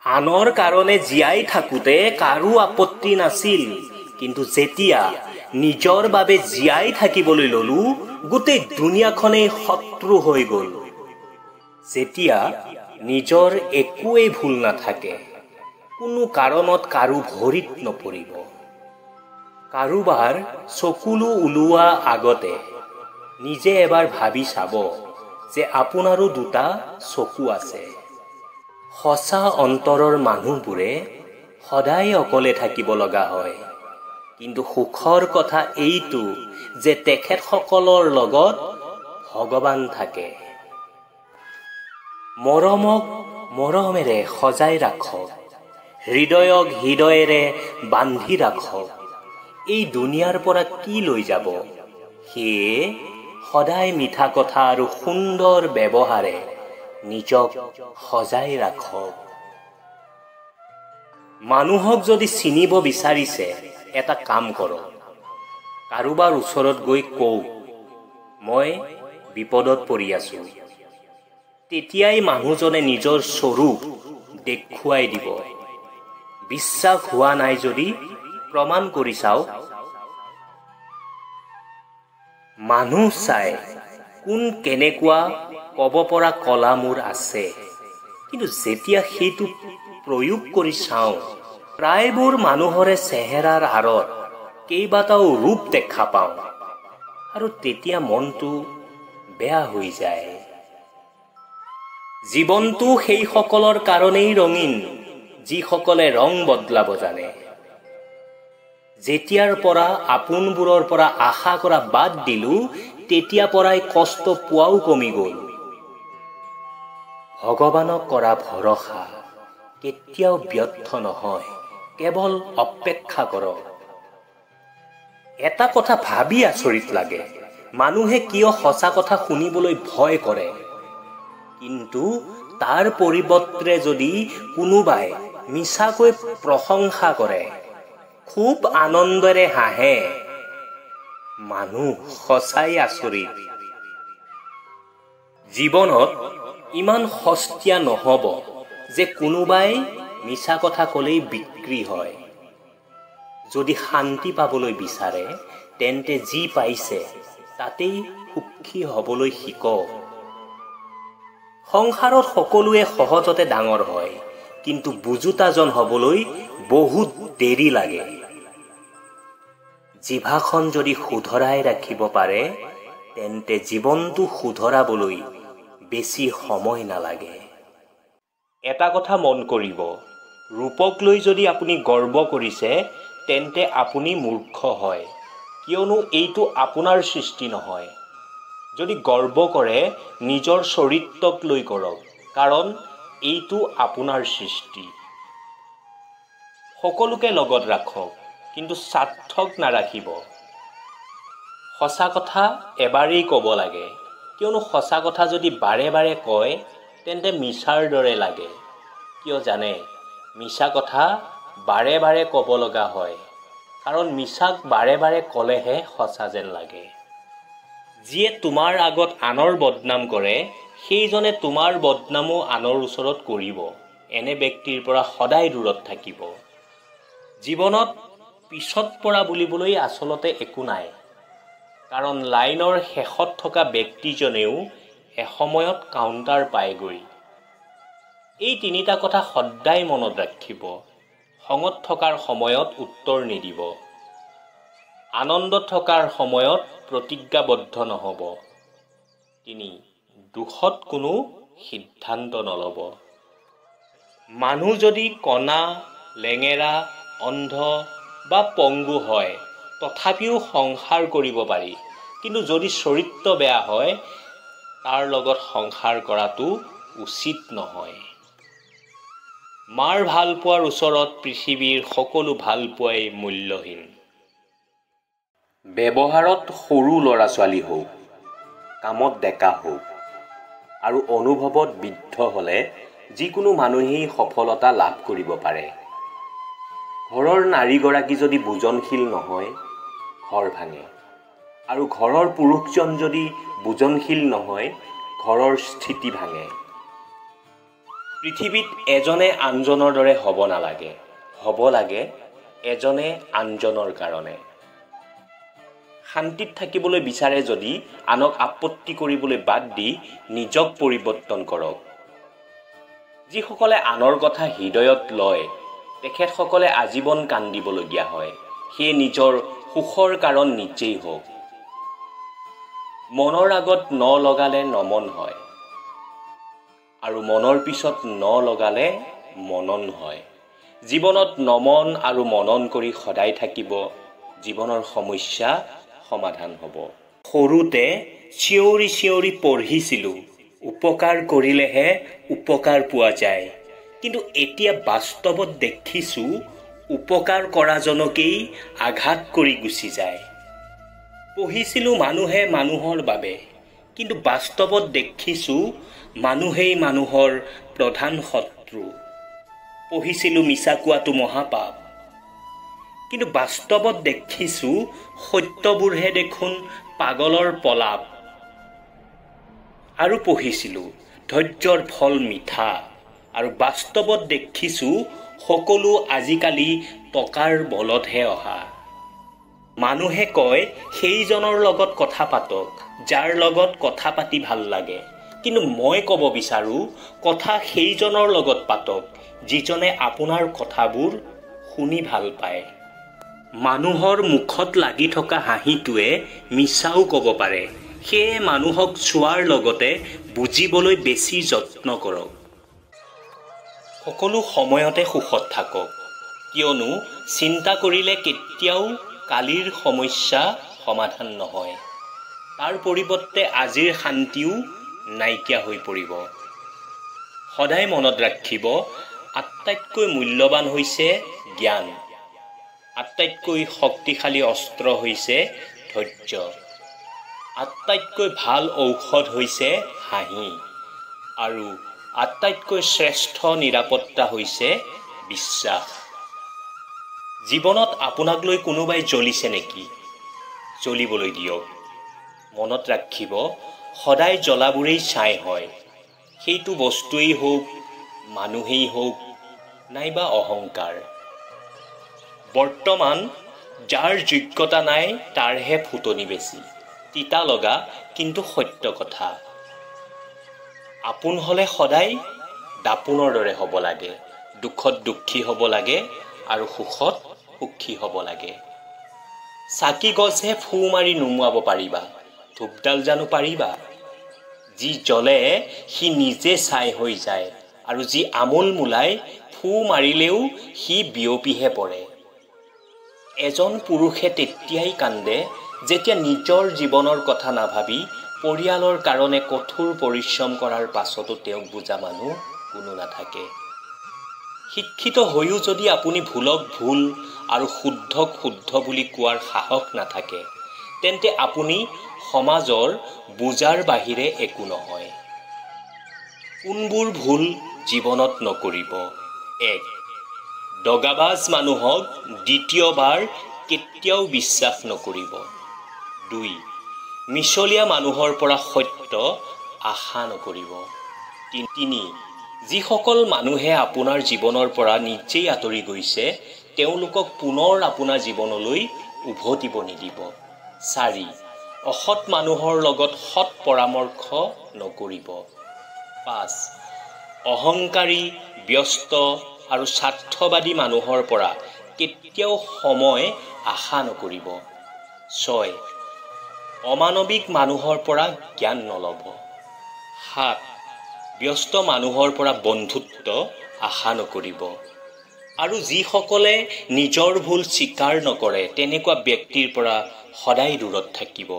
আনৰ কাৰণে জীয়াই থাকোঁতে কাৰো আপত্তি নাছিল, কিন্তু যেতিয়া নিজৰ বাবে জীয়াই থাকিবলৈ ললো, গোটেই দুনিয়াখনেই শত্ৰু হৈ গ'ল। যেতিয়া নিজৰ একোৱেই ভুল নাথাকে, কোনো কাৰণত কাৰো ভৰিত নপৰিব। কাৰোবাৰ চকুলো ওলোৱা আগতে নিজে এবাৰ ভাবি চাব যে আপোনাৰো দুটা চকু আছে। সঁচা অন্তৰৰ মানুহবোৰে সদায় অকলে থাকিব লগা হয়, কিন্তু সুখৰ কথা এইটো যে তেখেতসকলৰ লগত ভগৱান থাকে। মৰমক মৰমেৰে সজাই ৰাখক, হৃদয়ক হৃদয়েৰে বান্ধি ৰাখক। এই দুনিয়াৰ পৰা কি লৈ যাব? সেয়ে সদায় মিঠা কথা আৰু সুন্দৰ ব্যৱহাৰে নিজক সজাই ৰাখক। মানুহক যদি চিনিব বিচাৰিছে, এটা কাম কৰক। কাৰোবাৰ ওচৰত গৈ কওক, মই বিপদত পৰি আছো। তেতিয়াই মানুহজনে নিজৰ স্বৰূপ দেখুৱাই দিব। বিশ্বাস হোৱা নাই যদি প্ৰমাণ কৰি চাওক। মানুহ চাই কোন কেনেকুৱা ক'ব পৰা কলা মোৰ আছে, কিন্তু যেতিয়া সেইটো প্ৰয়োগ কৰি চাওঁ, প্ৰায়বোৰ মানুহৰে চেহেৰাৰ আঁৰত কেইবাটাও ৰূপ দেখা পাওঁ, আৰু তেতিয়া মনটো বেয়া হৈ যায়। জীৱনটো সেই সকলৰ কাৰণেই ৰঙীন যিসকলে ৰং বদলাব জানে। যেতিয়াৰ পৰা আপোনবোৰৰ পৰা আশা কৰা বাদ দিলো, তেতিয়া পৰাই কষ্ট পোৱাও কমি গ'ল। ভগৱানক কৰা ভৰসা কেতিয়াও ব্যৰ্থ নহয়, কেৱল অপেক্ষা কৰক। এটা কথা ভাবি আচৰিত লাগে, মানুহে কিয় সঁচা কথা শুনিবলৈ ভয় কৰে, কিন্তু তাৰ পৰিৱৰ্তে যদি কোনোবাই মিছাকৈ প্ৰশংসা কৰে, খুব আনন্দেৰে হাঁহে, মানুহ সঁচাই আচৰিত। জীৱনত ইমান সস্তীয়া নহব যে কোনোবাই মিছা কথা ক'লেই বিক্ৰী হয়। যদি শান্তি পাবলৈ বিচাৰে, তেন্তে যি পাইছে তাতেই সুখী হবলৈ শিকক। সংসাৰত সকলোৱে সহজতে ডাঙৰ হয়, কিন্তু বুজোতাজন হবলৈ বহুত দেৰি লাগে। জিভাখন যদি শুধৰাই ৰাখিব পাৰে, তেন্তে জীৱনটো শুধৰাবলৈ বেছি সময় নালাগে। এটা কথা মন কৰিব, ৰূপক লৈ যদি আপুনি গৰ্ব কৰিছে, তেন্তে আপুনি মূৰ্খ হয়, কিয়নো এইটো আপোনাৰ সৃষ্টি নহয়। যদি গৰ্ব কৰে, নিজৰ চৰিত্ৰক লৈ কৰক, কাৰণ এইটো আপোনাৰ সৃষ্টি। সকলোকে লগত ৰাখক, কিন্তু স্বাৰ্থক নাৰাখিব। সঁচা কথা এবাৰেই ক'ব লাগে, কিয়নো সঁচা কথা যদি বাৰে বাৰে কয়, তেন্তে মিছাৰ দৰে লাগে। কিয় জানে? মিছা কথা বাৰে বাৰে ক'ব লগা হয়, কাৰণ মিছাক বাৰে বাৰে ক'লেহে সঁচা যেন লাগে। যিয়ে তোমাৰ আগত আনৰ বদনাম কৰে, সেইজনে তোমাৰ বদনামো আনৰ ওচৰত কৰিব। এনে ব্যক্তিৰ পৰা সদায় দূৰত থাকিব। জীৱনত পিছত পৰা বুলিবলৈ আচলতে একো নাই, কাৰণ লাইনৰ শেষত থকা ব্যক্তিজনেও এসময়ত কাউণ্টাৰ পায়গৈ। এই তিনিটা কথা সদায় মনত ৰাখিব। খঙত থকাৰ সময়ত উত্তৰ নিদিব, আনন্দত থকাৰ সময়ত প্ৰতিজ্ঞাবদ্ধ নহ'ব, দুখত কোনো সিদ্ধান্ত নল'ব। মানুহ যদি কণা, লেঙেৰা, অন্ধ বা পংগু হয়, তথাপিও সংসাৰ কৰিব পাৰি, কিন্তু যদি চৰিত্ৰ বেয়া হয়, তাৰ লগত সংসাৰ কৰাটো উচিত নহয়। মাৰ ভালপোৱাৰ ওচৰত পৃথিৱীৰ সকলো ভালপোৱাই মূল্যহীন। ব্যৱহাৰত সৰু ল'ৰা-ছোৱালী হওক, কামত ডেকা হওক, আৰু অনুভৱত বৃদ্ধ হ'লে যিকোনো মানুহেই সফলতা লাভ কৰিব পাৰে। ঘৰৰ নাৰীগৰাকী যদি বুজনশীল নহয়, ঘৰ ভাঙে, আৰু ঘৰৰ পুৰুষজন যদি বুজনশীল নহয়, ঘৰৰ স্থিতি ভাঙে। পৃথিৱীত এজনে আনজনৰ দৰে হ'ব নালাগে, হ'ব লাগে এজনে আনজনৰ কাৰণে। শান্তিত থাকিবলৈ বিচাৰে যদি আনক আপত্তি কৰিবলৈ বাদ দি নিজক পৰিৱৰ্তন কৰক। যিসকলে আনৰ কথা হৃদয়ত লয় তেখেতসকলে আজীৱন কান্দিবলগীয়া হয়। সেয়ে নিজৰ সুখৰ কাৰণ নিজেই হওক। মনৰ আগত ন লগালে নমন হয় আৰু মনৰ পিছত ন লগালে মনন হয়। জীৱনত নমন আৰু মনন কৰি সদায় থাকিব, জীৱনৰ সমস্যা সমাধান হ'ব। সৰুতে চিঞৰি চিঞৰি পঢ়িছিলোঁ, উপকাৰ কৰিলেহে উপকাৰ পোৱা যায়। কিন্তু এতিয়া বাস্তৱত দেখিছোঁ উপকাৰ কৰাজনকেই আঘাত কৰি গুচি যায়। পঢ়িছিলোঁ মানুহে মানুহৰ বাবে, কিন্তু বাস্তৱত দেখিছোঁ মানুহেই মানুহৰ প্ৰধান শত্ৰু। পঢ়িছিলোঁ মিছা কোৱাটো মহাপাপ, কিন্তু বাস্তৱত দেখিছোঁ সত্যবোৰহে দেখোন পাগলৰ পলাপ। আৰু পঢ়িছিলোঁ ধৈৰ্যৰ ফল মিঠা, আৰু বাস্তৱত দেখিছোঁ সকলো আজিকালি টকাৰ বলতহে অহা। মানুহে কয় সেইজনৰ লগত কথা পাতক যাৰ লগত কথা পাতি ভাল লাগে, কিন্তু মই ক'ব বিচাৰোঁ কথা সেইজনৰ লগত পাতক যিজনে আপোনাৰ কথাবোৰ শুনি ভাল পায়। মানুহৰ মুখত লাগি থকা হাঁহিটোৱে মিছাও ক'ব পাৰে। সেয়ে মানুহক চোৱাৰ লগতে বুজিবলৈ বেছি যত্ন কৰক। সকলো সময়তে সুখত থাকক, কিয়নো চিন্তা কৰিলে কেতিয়াও কালিৰ সমস্যা সমাধান নহয়। তাৰ পৰিৱৰ্তে আজিৰ শান্তিও নাইকিয়া হৈ পৰিব। সদায় মনত ৰাখিব, আটাইতকৈ মূল্যৱান হৈছে জ্ঞান, আটাইতকৈ শক্তিশালী অস্ত্ৰ হৈছে ধৈৰ্য, আটাইতকৈ ভাল ঔষধ হৈছে হাঁহি, আৰু আটাইতকৈ শ্ৰেষ্ঠ নিৰাপত্তা হৈছে বিশ্বাস। জীৱনত আপোনাক লৈ কোনোবাই জ্বলিছে নেকি? জ্বলিবলৈ দিয়ক। মনত ৰাখিব, সদায় জ্বলাবোৰেই ছাই হয়। সেইটো বস্তুৱেই হওক, মানুহেই হওক, নাইবা অহংকাৰ। বৰ্তমান যাৰ যোগ্যতা নাই তাৰহে ফুটনি বেছি। তিতা লগা কিন্তু সত্য কথা। আপোন হ'লে সদায় দাপোনৰ দৰে হ'ব লাগে, দুখত দুখী হ'ব লাগে আৰু সুখত সুখী হ'ব লাগে। চাকি গছহে ফু মাৰি নুমুৱাব পাৰিবা, ধূপডাল জানো পাৰিবা? যি জ্বলে সি নিজে ছাই হৈ যায়, আৰু যি আমোল মোলাই ফু মাৰিলেও সি বিয়পিহে পৰে। এজন পুৰুষে তেতিয়াই কান্দে যেতিয়া নিজৰ জীৱনৰ কথা নাভাবি পৰিয়ালৰ কাৰণে কঠোৰ পৰিশ্ৰম কৰাৰ পাছতো তেওঁক বুজা মানুহ কোনো নাথাকে। শিক্ষিত হৈও যদি আপুনি ভুলক ভুল আৰু শুদ্ধক শুদ্ধ বুলি কোৱাৰ সাহস নাথাকে, তেন্তে আপুনি সমাজৰ বুজাৰ বাহিৰে একো নহয়। কোনবোৰ ভুল জীৱনত নকৰিব? 1. দগাবাজ মানুহক দ্বিতীয়বাৰ কেতিয়াও বিশ্বাস নকৰিব। 2. মিছলীয়া মানুহৰ পৰা সত্য আশা নকৰিব। 3. যিসকল মানুহে আপোনাৰ জীৱনৰ পৰা নিজেই আঁতৰি গৈছে তেওঁলোকক পুনৰ আপোনাৰ জীৱনলৈ উভতিব নিদিব। 4. অসৎ মানুহৰ লগত সৎ পৰামৰ্শ নকৰিব। 5. অহংকাৰী, ব্যস্ত আৰু স্বাৰ্থবাদী মানুহৰ পৰা কেতিয়াও সময় আশা নকৰিব। 6. অমানৱিক মানুহৰ পৰা জ্ঞান নল'ব। 7. ব্যস্ত মানুহৰ পৰা বন্ধুত্ব আশা নকৰিব। আৰু যিসকলে নিজৰ ভুল স্বীকাৰ নকৰে তেনেকুৱা ব্যক্তিৰ পৰা সদায় দূৰত থাকিব।